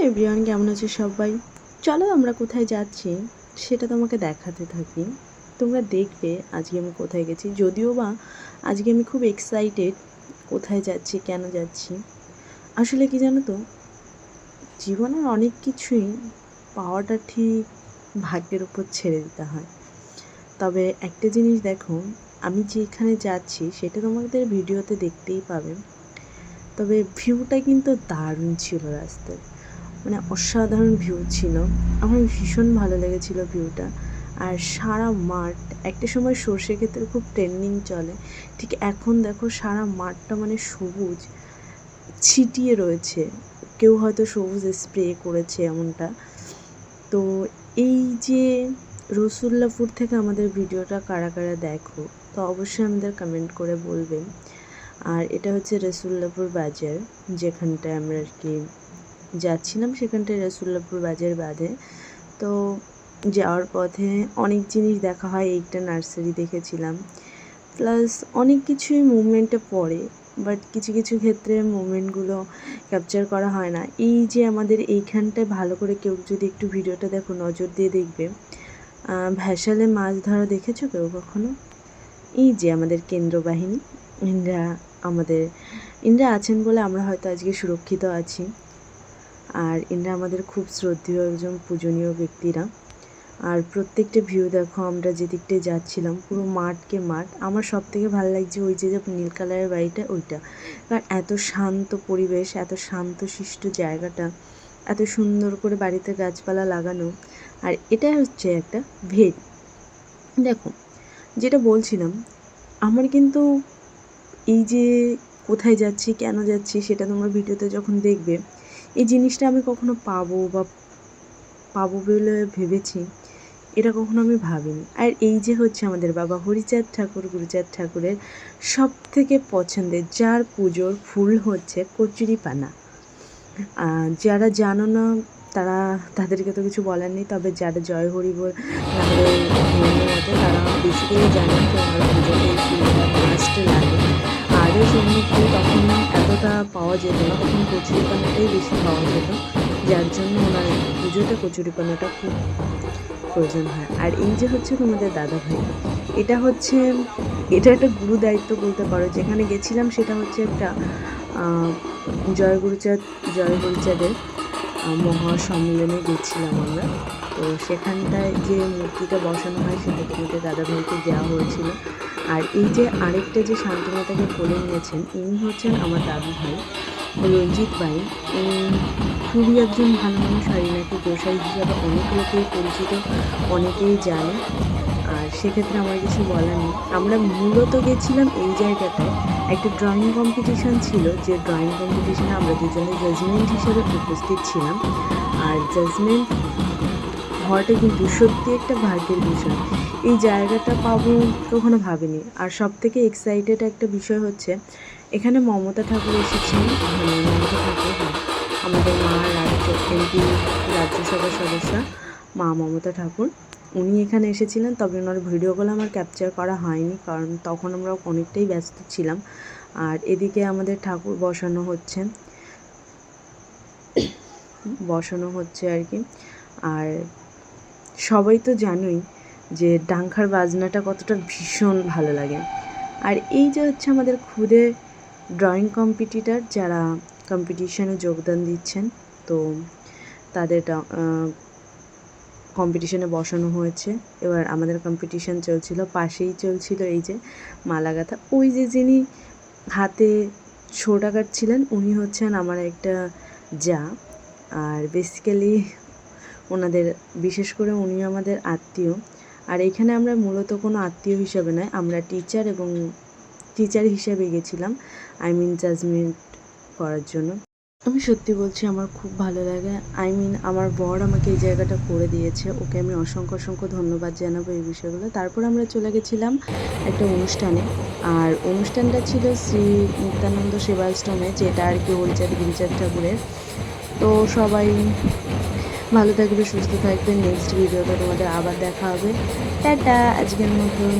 Everyone, কেমন আছে সবাই? চলো আমরা কোথায় যাচ্ছি সেটা তোমাকে দেখাতে থাকি। তোমরা দেখবে আজকে আমি কোথায় গেছি। যদিও বা আজকে আমি খুব এক্সাইটেড কোথায় যাচ্ছি, কেন যাচ্ছি। আসলে কি জানো তো, জীবনের অনেক কিছুই পাওয়াটা ঠিক ভাগ্যের উপর ছেড়ে দিতে হয়। তবে একটা জিনিস দেখো, আমি যেখানে যাচ্ছি সেটা তোমাদের ভিডিওতে দেখতেই পাবে। তবে ভিউটা কিন্তু দারুণ ছিল রাস্তার, মানে অসাধারণ ভিউ ছিল। আমার ভীষণ ভালো লেগেছিল ভিউটা। আর সারা মাঠ, একটা সময় সর্ষে ক্ষেতের খুব ট্রেন্ডিং চলে, ঠিক এখন দেখো সারা মাঠটা মানে সবুজ ছিটিয়ে রয়েছে। কেউ হয়তো সবুজ স্প্রে করেছে এমনটা। তো এই যে রসুল্লাপুর থেকে আমাদের ভিডিওটা কারা কারা দেখো, তো অবশ্যই আমাদের কমেন্ট করে বলবেন। আর এটা হচ্ছে রসুল্লাপুর বাজার, যেখানটায় আমরা আর কি যাচ্ছিলাম, সেখানটায় রসুল্লাপুর বাজার বাঁধে। তো যাওয়ার পথে অনেক জিনিস দেখা হয়। একটা নার্সারি দেখেছিলাম, প্লাস অনেক কিছুই মুভমেন্টে পড়ে, বাট কিছু কিছু ক্ষেত্রে মুভমেন্টগুলো ক্যাপচার করা হয় না। এই যে আমাদের এইখানটায় ভালো করে কেউ যদি একটু ভিডিওটা দেখো, নজর দিয়ে দেখবে, ভ্যাসালে মাছ ধরা দেখেছো কেউ কখনো? এই যে আমাদের কেন্দ্র বাহিনী, ইন্দ্রা আছেন বলে আমরা হয়তো আজকে সুরক্ষিত আছি। আর এনারা আমাদের খুব শ্রদ্ধেয় একজন পূজনীয় ব্যক্তিরা। আর প্রত্যেকটা ভিউ দেখো, আমরা যে দিকটায় যাচ্ছিলাম পুরো মাঠকে মাঠ। আমার সব থেকে ভালো লাগছে ওই যে নীল কালারের বাড়িটা, ওইটা। কারণ এত শান্ত পরিবেশ, এত শান্তশিষ্ট জায়গাটা, এত সুন্দর করে বাড়িতে গাছপালা লাগানো। আর এটা হচ্ছে একটা ভেড়ি। দেখো, যেটা বলছিলাম, আমার কিন্তু এই যে কোথায় যাচ্ছি, কেন যাচ্ছি, সেটা তোমরা ভিডিওতে যখন দেখবে, এই জিনিসটা আমি কখনো পাবো বলে ভেবেছি, এটা কখনো আমি ভাবিনি। আর এই যে হচ্ছে আমাদের বাবা হরিচাঁদ ঠাকুর, গুরুচাঁদ ঠাকুরের সব থেকে পছন্দের, যার পুজোর ফুল হচ্ছে কচুরিপানা। যারা জানো না তাদেরকে তো কিছু বলার নেই। তবে যারা জয় হরি বল আমাদের ধর্মের মতে, তারা বেসিক্যালি জানেন যে আমার পুজোতে এই ফুলটা মাস্ট লাগে। আরও অন্য ফুল তখন এতটা পাওয়া যেত না, তখন কচুরিপানাটাই বেশি পাওয়া যেত, যার জন্য ওনার পুজোতে কচুরিপানাটা খুব প্রয়োজন হয়। আর এই যে হচ্ছে তোমাদের দাদা ভাই, এটা একটা গুরু দায়িত্ব বলতে পারো। যেখানে গেছিলাম সেটা হচ্ছে একটা জয় হরিচাঁদের মহাসম্মেলনে গেছিলাম আমরা। তো সেখানটায় যে মূর্তিটা বসানো হয় সেটা তোমাদের দাদাভাইকে দেওয়া হয়েছিল। আর এই যে আরেকটা যে শান্তিমাতাকে কোলে নিয়েছেন, ইনি হচ্ছেন আমার দাদু ভাই রঞ্জিত ভাই। খুবই একজন ভালো মানুষ। আর ইনাকে গোসাই হিসাবে অনেক লোকেই পরিচিত, অনেকেই জানে। আর সেক্ষেত্রে আমার কিছু বলার নেই। আমরা মূলত গেছিলাম এই জায়গাটায়, একটা ড্রয়িং কম্পিটিশান ছিল, যে ড্রয়িং কম্পিটিশানে আমরা দুজনে জাজমেন্ট হিসেবে উপস্থিত ছিলাম। আর জাজমেন্ট হওয়াটা কিন্তু সত্যি একটা ভাগ্যের বিষয়। এই জায়গাটা পাবো কখনো ভাবিনি। আর সব থেকে এক্সাইটেড একটা বিষয় হচ্ছে, এখানে মমতা ঠাকুর এসেছেন। মমতা ঠাকুর, আমাদের মা এমপি রাজ্যসভার সদস্য মা মমতা ঠাকুর, উনি এখানে এসেছিলেন। তবে ওনার ভিডিওগুলো আমার ক্যাপচার করা হয়নি, কারণ তখন আমরা অনেকটাই ব্যস্ত ছিলাম। আর এদিকে আমাদের ঠাকুর বসানো হচ্ছে আর কি। আর সবাই তো জানোই যে ডাংখার বাজনাটা কতটা ভীষণ ভালো লাগে। আর এই যে হচ্ছে আমাদের খুদে ড্রয়িং কম্পিটিটার, যারা কম্পিটিশানে যোগদান দিচ্ছেন, তো তাদের কম্পিটিশানে বসানো হয়েছে। এবার আমাদের কম্পিটিশান চলছিল, পাশেই চলছিল এই যে মালাগাথা। ওই যে যিনি হাতে ছোটা কাটছিলেন, উনি হচ্ছেন আমার একটা যা। আর বেসিক্যালি ওনাদের, বিশেষ করে উনি আমাদের আত্মীয়। আর এখানে আমরা মূলত কোনো আত্মীয় হিসাবে নয়, আমরা টিচার হিসাবে গেছিলাম, জাজমেন্ট করার জন্য। আমি সত্যি বলছি, আমার খুব ভালো লাগে। আমার বর আমাকে এই জায়গাটা করে দিয়েছে, ওকে আমি অসংখ্য ধন্যবাদ জানাবো এই বিষয়গুলো। তারপর আমরা চলে গেছিলাম একটা অনুষ্ঠানে। আর অনুষ্ঠানটা ছিল শ্রী নিত্যানন্দ সেবাশ্রমে, যেটা আর কি হরিচাঁদ গুরুচাঁদ ঠাকুরের। তো সবাই ভালো থাকবে, সুস্থ থাকবে। নেক্সট ভিডিওতে তোমাদের আবার দেখা হবে। টাটা, আজকের মতন।